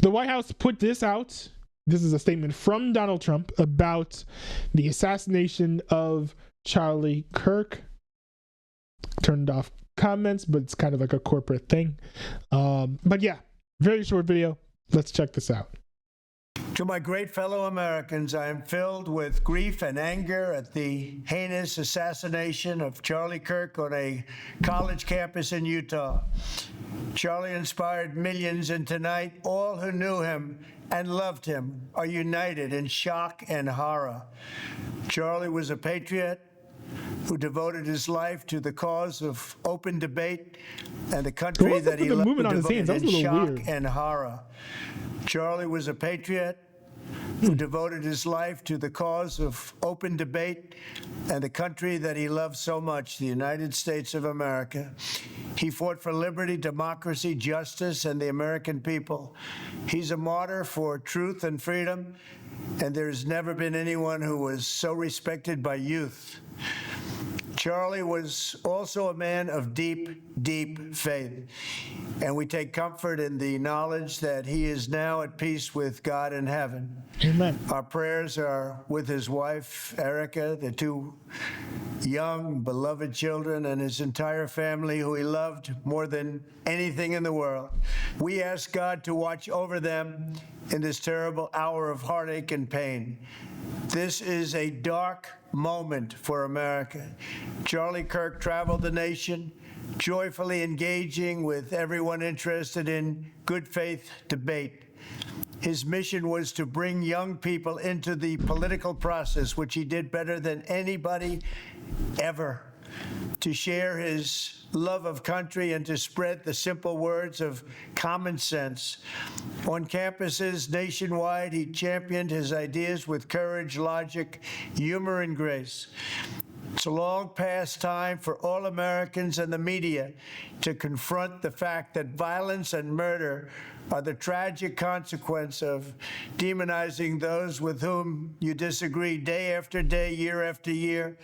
The White House put this out. This is a statement from Donald Trump about the assassination of Charlie Kirk. Turned off comments, but it's kind of like a corporate thing. But yeah, very short video. Let's check this out. To my great fellow Americans, I am filled with grief and anger at the heinous assassination of Charlie Kirk on a college campus in Utah. Charlie inspired millions, and tonight, all who knew him and loved him are united in shock and horror. Charlie was a patriot who devoted his life to the cause of open debate and the country that he loved. In shock and horror. Charlie was a patriot who devoted his life to the cause of open debate and the country that he loved so much, the United States of America. He fought for liberty, democracy, justice, and the American people. He's a martyr for truth and freedom, and there's never been anyone who was so respected by youth. Charlie was also a man of deep, deep faith, and we take comfort in the knowledge that he is now at peace with God in heaven. Amen. Our prayers are with his wife, Erica, the two young, beloved children, and his entire family, who he loved more than anything in the world. We ask God to watch over them in this terrible hour of heartache and pain. This is a dark moment for America. Charlie Kirk traveled the nation, joyfully engaging with everyone interested in good faith debate. His mission was to bring young people into the political process, which he did better than anybody ever, to share his love of country and to spread the simple words of common sense. On campuses nationwide, he championed his ideas with courage, logic, humor, and grace. It's a long past time for all Americans and the media to confront the fact that violence and murder are the tragic consequence of demonizing those with whom you disagree day after day, year after year,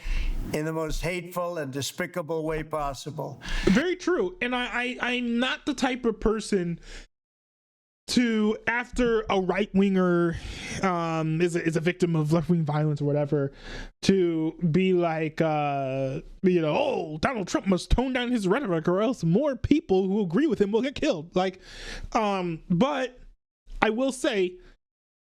in the most hateful and despicable way possible. Very true. And I'm not the type of person to, after a right-winger is a victim of left-wing violence or whatever, to be like, oh, Donald Trump must tone down his rhetoric or else more people who agree with him will get killed. But I will say,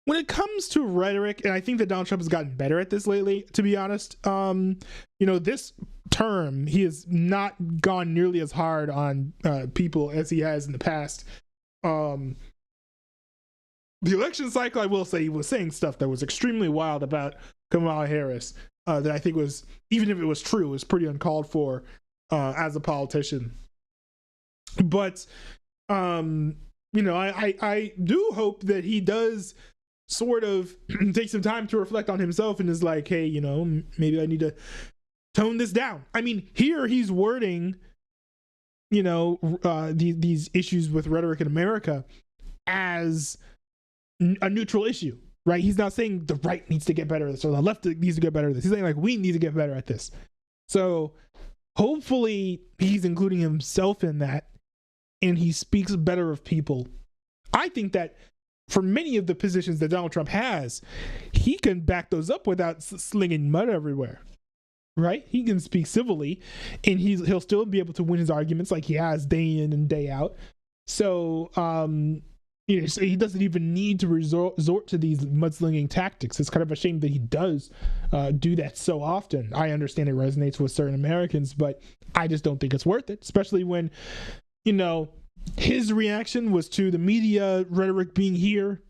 when it comes to rhetoric, and I think that Donald Trump has gotten better at this lately, to be honest, this term, he has not gone nearly as hard on people as he has in the past. The election cycle, I will say, he was saying stuff that was extremely wild about Kamala Harris that I think was, even if it was true, was pretty uncalled for as a politician. But, I do hope that he does sort of take some time to reflect on himself and is like, hey, maybe I need to tone this down. I mean, here he's wording, these issues with rhetoric in America as a neutral issue, right? He's not saying the right needs to get better at this or the left needs to get better at this. He's saying, like, we need to get better at this. So hopefully he's including himself in that and he speaks better of people. I think that for many of the positions that Donald Trump has, he can back those up without slinging mud everywhere, right? He can speak civilly and he'll still be able to win his arguments like he has day in and day out. So, so he doesn't even need to resort to these mudslinging tactics. It's kind of a shame that he does do that so often. I understand it resonates with certain Americans, but I just don't think it's worth it, especially when, his reaction was to the media rhetoric being here.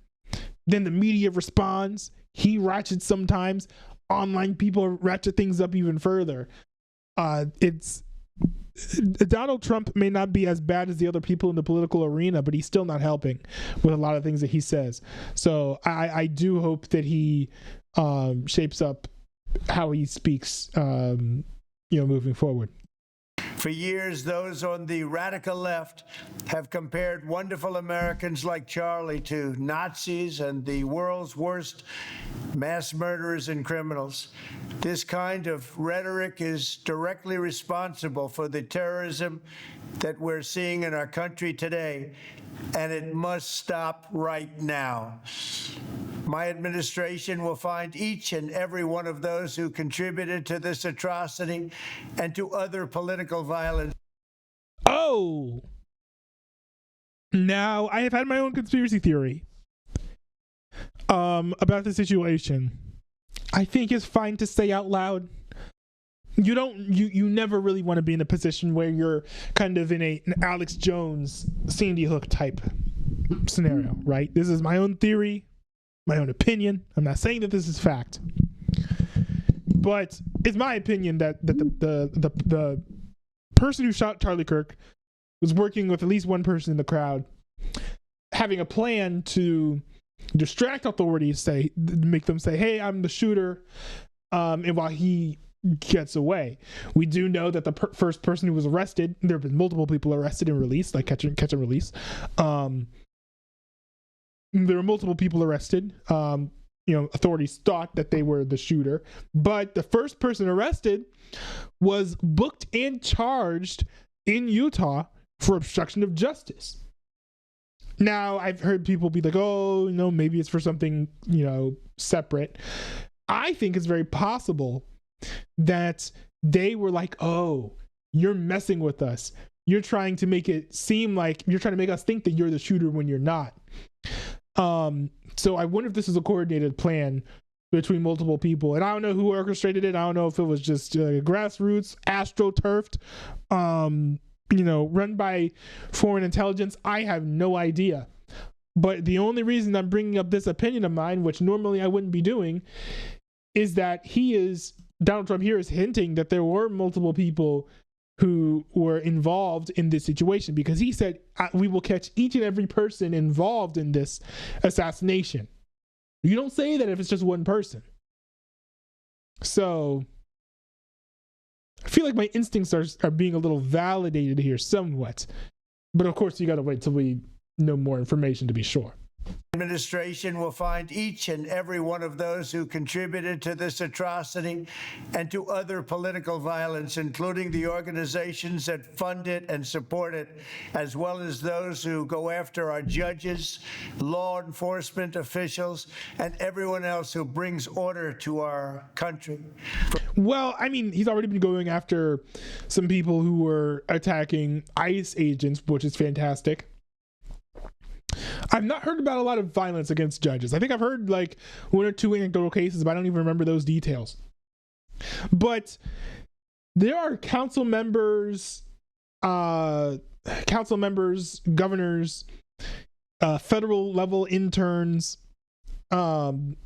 Then the media responds. He ratchets sometimes. Online people ratchet things up even further. Donald Trump may not be as bad as the other people in the political arena, but he's still not helping with a lot of things that he says. So I do hope that he shapes up how he speaks, moving forward. For years, those on the radical left have compared wonderful Americans like Charlie to Nazis and the world's worst mass murderers and criminals. This kind of rhetoric is directly responsible for the terrorism that we're seeing in our country today, and it must stop right now. My administration will find each and every one of those who contributed to this atrocity and to other political violence. Oh! Now, I have had my own conspiracy theory about the situation. I think it's fine to say out loud. You never really want to be in a position where you're kind of in an Alex Jones, Sandy Hook type scenario, right? This is my own theory, my own opinion. I'm not saying that this is fact, but it's my opinion that the person who shot Charlie Kirk was working with at least one person in the crowd, having a plan to distract authorities, make them say, "Hey, I'm the shooter," and while he gets away. We do know that the first person who was arrested, there have been multiple people arrested and released, like catch and release. There were multiple people arrested. Authorities thought that they were the shooter, but the first person arrested was booked and charged in Utah for obstruction of justice. Now, I've heard people be like, "Oh, maybe it's for something, separate." I think it's very possible that they were like, "Oh, you're messing with us. You're trying to make it seem like you're trying to make us think that you're the shooter when you're not." So I wonder if this is a coordinated plan between multiple people. And I don't know who orchestrated it. I don't know if it was just grassroots, astroturfed, run by foreign intelligence. I have no idea. But the only reason I'm bringing up this opinion of mine, which normally I wouldn't be doing, is that Donald Trump here is hinting that there were multiple people who were involved in this situation, because he said, "We will catch each and every person involved in this assassination." You don't say that if it's just one person. So I feel like my instincts are being a little validated here somewhat. But of course, you got to wait till we know more information to be sure. Administration will find each and every one of those who contributed to this atrocity and to other political violence, including the organizations that fund it and support it, as well as those who go after our judges, law enforcement officials, and everyone else who brings order to our country. Well, I mean, he's already been going after some people who were attacking ICE agents, which is fantastic. I've not heard about a lot of violence against judges. I think I've heard like one or two anecdotal cases, but I don't even remember those details. But there are council members, governors, federal level interns, different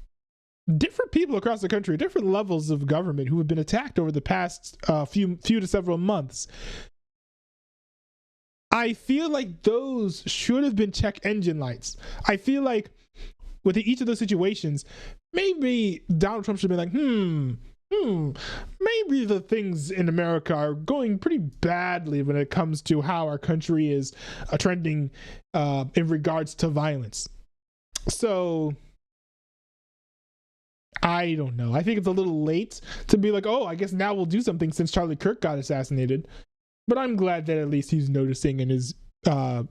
people across the country, different levels of government who have been attacked over the past few to several months. I feel like those should have been check engine lights. I feel like with each of those situations, maybe Donald Trump should have been like, maybe the things in America are going pretty badly when it comes to how our country is trending in regards to violence. So I don't know. I think it's a little late to be like, "Oh, I guess now we'll do something since Charlie Kirk got assassinated." But I'm glad that at least he's noticing and is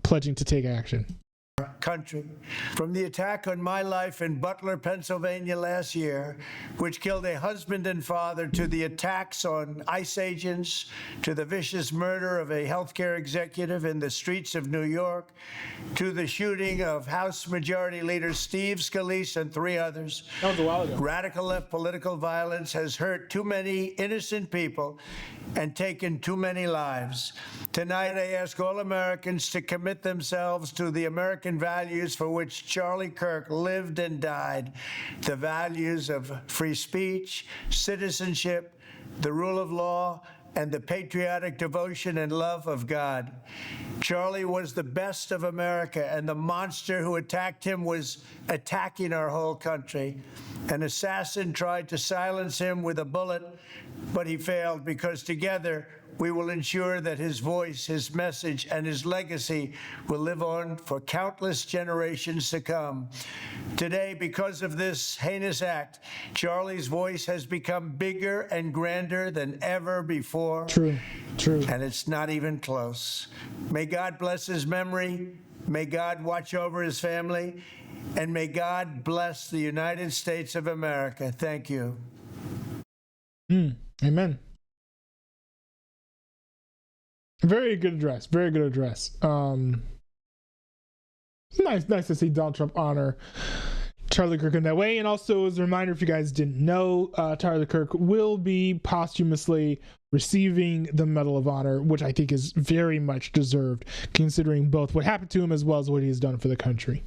pledging to take action. Country. From the attack on my life in Butler, Pennsylvania last year, which killed a husband and father, to the attacks on ICE agents, to the vicious murder of a healthcare executive in the streets of New York, to the shooting of House Majority Leader Steve Scalise and 3 others. That was a while ago. Radical left political violence has hurt too many innocent people and taken too many lives. Tonight, I ask all Americans to commit themselves to the American values for which Charlie Kirk lived and died, the values of free speech, citizenship, the rule of law, and the patriotic devotion and love of God. Charlie was the best of America, and the monster who attacked him was attacking our whole country. An assassin tried to silence him with a bullet, but he failed, because together we will ensure that his voice, his message, and his legacy will live on for countless generations to come. Today, because of this heinous act, Charlie's voice has become bigger and grander than ever before. True. And it's not even close. May God bless his memory. May God watch over his family. And may God bless the United States of America. Thank you. Amen. Very good address. Very good address. It's nice to see Donald Trump honor Charlie Kirk in that way. And also, as a reminder, if you guys didn't know, Charlie Kirk will be posthumously receiving the Medal of Honor, which I think is very much deserved, considering both what happened to him as well as what he has done for the country.